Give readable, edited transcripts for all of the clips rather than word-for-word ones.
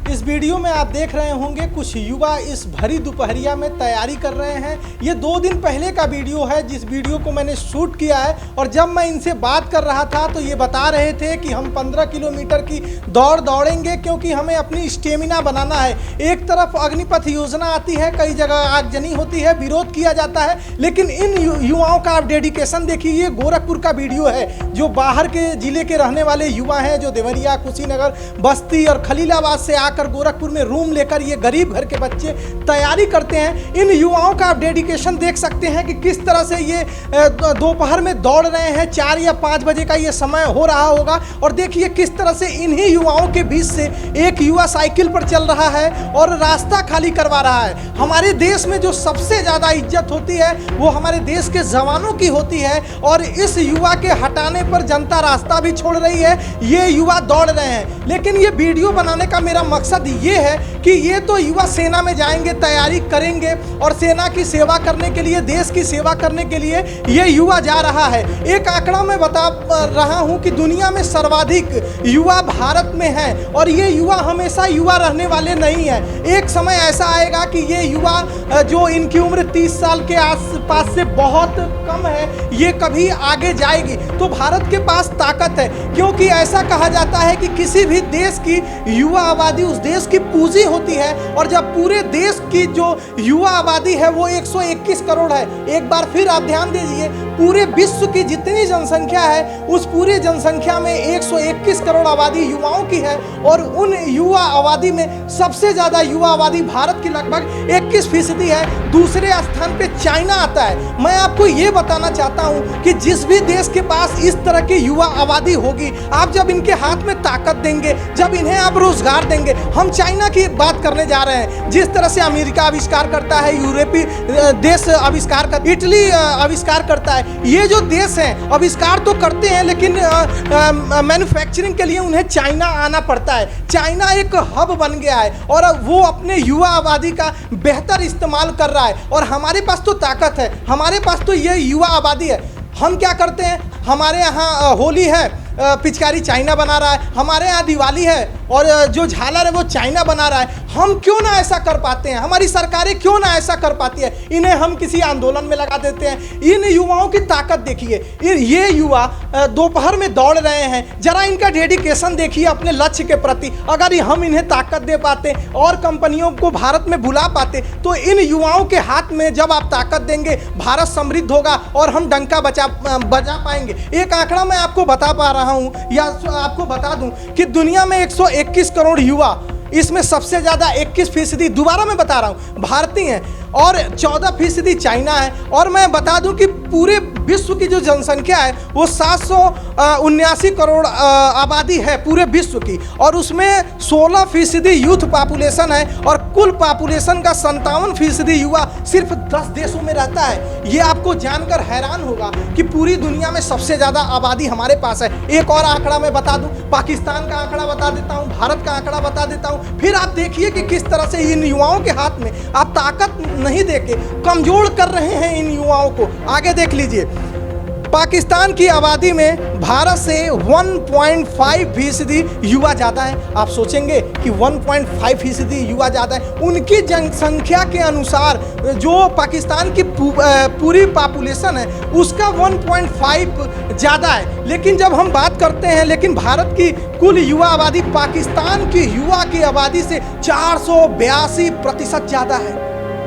इस वीडियो में आप देख रहे होंगे कुछ युवा इस भरी दोपहरिया में तैयारी कर रहे हैं। ये 2 दिन पहले का वीडियो है जिस वीडियो को मैंने शूट किया है। और जब मैं इनसे बात कर रहा था तो ये बता रहे थे कि हम 15 किलोमीटर की दौड़ दौड़ेंगे क्योंकि हमें अपनी स्टेमिना बनाना है। एक तरफ अग्निपथ योजना आती है, कई जगह आगजनी होती है, विरोध किया जाता है, लेकिन इन युवाओं का आप डेडिकेशन देखिए। ये गोरखपुर का वीडियो है, जो बाहर के ज़िले के रहने वाले युवा हैं, जो देवरिया, कुशीनगर, बस्ती और खलीलाबाद से आकर गोरखपुर में रूम लेकर ये गरीब घर के बच्चे तैयारी करते हैं। इन युवाओं का आप डेडिकेशन देख सकते हैं कि किस तरह से ये दोपहर में दौड़ रहे हैं। 4 या 5 बजे का ये समय हो रहा होगा और देखिए किस तरह से इन्हीं युवाओं के बीच से एक युवा साइकिल पर चल रहा है और रास्ता खाली करवा रहा है। हमारे देश में जो सबसे ज़्यादा इज्जत होती है वो हमारे देश के जवानों की होती है और इस युवा के हटाने पर जनता रास्ता भी छोड़ रही है। ये युवा दौड़ रहे हैं, लेकिन ये वीडियो बनाने का मेरा मकसद ये है कि ये तो युवा सेना में जाएंगे, तैयारी करेंगे और सेना की सेवा करने के लिए, देश की सेवा करने के लिए ये युवा जा रहा है। एक आंकड़ा मैं बता रहा हूँ कि दुनिया में सर्वाधिक युवा भारत में है और ये युवा हमेशा युवा रहने वाले नहीं है। एक समय ऐसा आएगा कि ये युवा जो इनकी उम्र 30 साल के आसपास से बहुत कम है, ये कभी आगे जाएगी। तो भारत के पास ताकत है, क्योंकि ऐसा कहा जाता है कि किसी भी देश की युवा आबादी उस देश की पूंजी होती है। और जब पूरे देश की जो युवा आबादी है वो 121 करोड़ है, एक बार फिर आप ध्यान दीजिए, पूरे विश्व की जितनी जनसंख्या है उस पूरी जनसंख्या में 121 करोड़ आबादी युवाओं की है और उन युवा आबादी में सबसे ज़्यादा युवा आबादी भारत की लगभग 21% है। दूसरे स्थान पे चाइना आता है। मैं आपको ये बताना चाहता हूँ कि जिस भी देश के पास इस तरह की युवा आबादी होगी, आप जब इनके हाथ में ताकत देंगे, जब इन्हें आप रोजगार देंगे, हम चाइना की बात करने जा रहे हैं। जिस तरह से अमेरिका आविष्कार करता है, यूरोपीय देश आविष्कार करता है, इटली आविष्कार करता है, ये जो देश हैं आविष्कार तो करते हैं लेकिन मैन्युफैक्चरिंग के लिए उन्हें चाइना आना पड़ता है। चाइना एक हब बन गया है और वो अपने युवा आबादी का बेहतर इस्तेमाल कर रहा है। और हमारे पास तो ताकत है, हमारे पास तो ये युवा आबादी है। हम क्या करते हैं, हमारे यहाँ होली है, पिचकारी चाइना बना रहा है, हमारे यहाँ दिवाली है और जो झालर है वो चाइना बना रहा है। हम क्यों ना ऐसा कर पाते हैं, हमारी सरकारें क्यों ना ऐसा कर पाती है। इन्हें हम किसी आंदोलन में लगा देते हैं। इन युवाओं की ताकत देखिए, ये युवा दोपहर में दौड़ रहे हैं, जरा इनका डेडिकेशन देखिए अपने लक्ष्य के प्रति। अगर हम इन्हें ताकत दे पाते और कंपनियों को भारत में बुला पाते तो इन युवाओं के हाथ में जब आप ताकत देंगे, भारत समृद्ध होगा और हम डंका बजा पाएंगे। एक आंकड़ा मैं आपको बता पा रहा हूं या आपको बता दूं कि दुनिया में 121 करोड़ युवा, इसमें सबसे ज्यादा 21%, दोबारा मैं बता रहा हूं, भारतीय हैं और 14% चाइना है। और मैं बता दूं कि पूरे विश्व की जो जनसंख्या है वो 779 करोड़ आबादी है पूरे विश्व की और उसमें 16% यूथ पॉपुलेशन है और कुल पॉपुलेशन का 57% युवा सिर्फ 10 देशों में रहता है। ये आपको जानकर हैरान होगा कि पूरी दुनिया में सबसे ज़्यादा आबादी हमारे पास है। एक और आंकड़ा मैं बता दूं, पाकिस्तान का आंकड़ा बता देता हूं, भारत का आंकड़ा बता देता हूं, फिर आप देखिए कि किस तरह से इन युवाओं के हाथ में आप ताकत नहीं देके कमजोर कर रहे हैं इन युवाओं को। आगे देख लीजिए, पाकिस्तान की आबादी में भारत से 1.5% युवा ज़्यादा है। आप सोचेंगे कि 1.5% युवा ज़्यादा है, उनकी जनसंख्या के अनुसार जो पाकिस्तान की पूरी पॉपुलेशन है उसका 1.5 ज़्यादा है। लेकिन जब हम बात करते हैं, लेकिन भारत की कुल युवा आबादी पाकिस्तान की युवा की आबादी से 482% ज़्यादा है।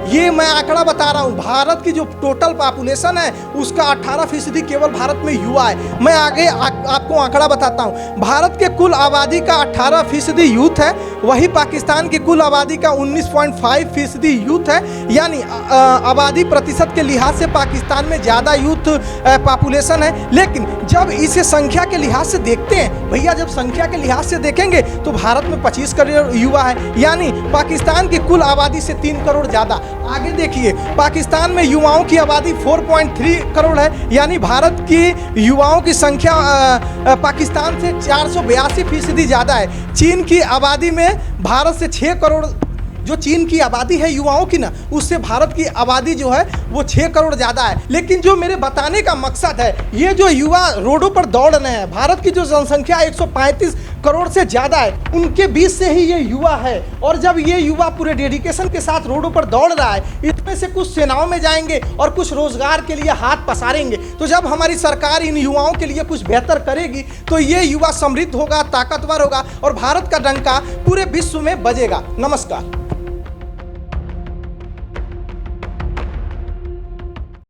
ये मैं आंकड़ा बता रहा हूँ, भारत की जो टोटल पॉपुलेशन है उसका 18% केवल भारत में युवा है। मैं आगे आपको आंकड़ा बताता हूँ। भारत के कुल आबादी का 18% यूथ है, वही पाकिस्तान की कुल आबादी का 19.5% यूथ है। यानी आबादी प्रतिशत के लिहाज से पाकिस्तान में ज़्यादा यूथ पॉपुलेशन है। लेकिन जब इसे संख्या के लिहाज से देखते हैं भैया, जब संख्या के लिहाज से देखेंगे तो भारत में 25 करोड़ युवा है, यानी पाकिस्तान की कुल आबादी से 3 करोड़ ज़्यादा। आगे देखिए, पाकिस्तान में युवाओं की आबादी 4.3 करोड़ है, यानी भारत की युवाओं की संख्या पाकिस्तान से 482% ज़्यादा है। चीन की आबादी में भारत से 6 करोड़, जो चीन की आबादी है युवाओं की ना, उससे भारत की आबादी जो है वो 6 करोड़ ज़्यादा है। लेकिन जो मेरे बताने का मकसद है, ये जो युवा रोडों पर दौड़ रहे हैं, भारत की जो जनसंख्या 135 करोड़ से ज़्यादा है, उनके बीच से ही ये युवा है। और जब ये युवा पूरे डेडिकेशन के साथ रोडों पर दौड़ रहा है, इसमें से कुछ सेनाओं में जाएंगे और कुछ रोजगार के लिए हाथ पसारेंगे। तो जब हमारी सरकार इन युवाओं के लिए कुछ बेहतर करेगी तो ये युवा समृद्ध होगा, ताकतवर होगा और भारत का डंका पूरे विश्व में बजेगा। नमस्कार।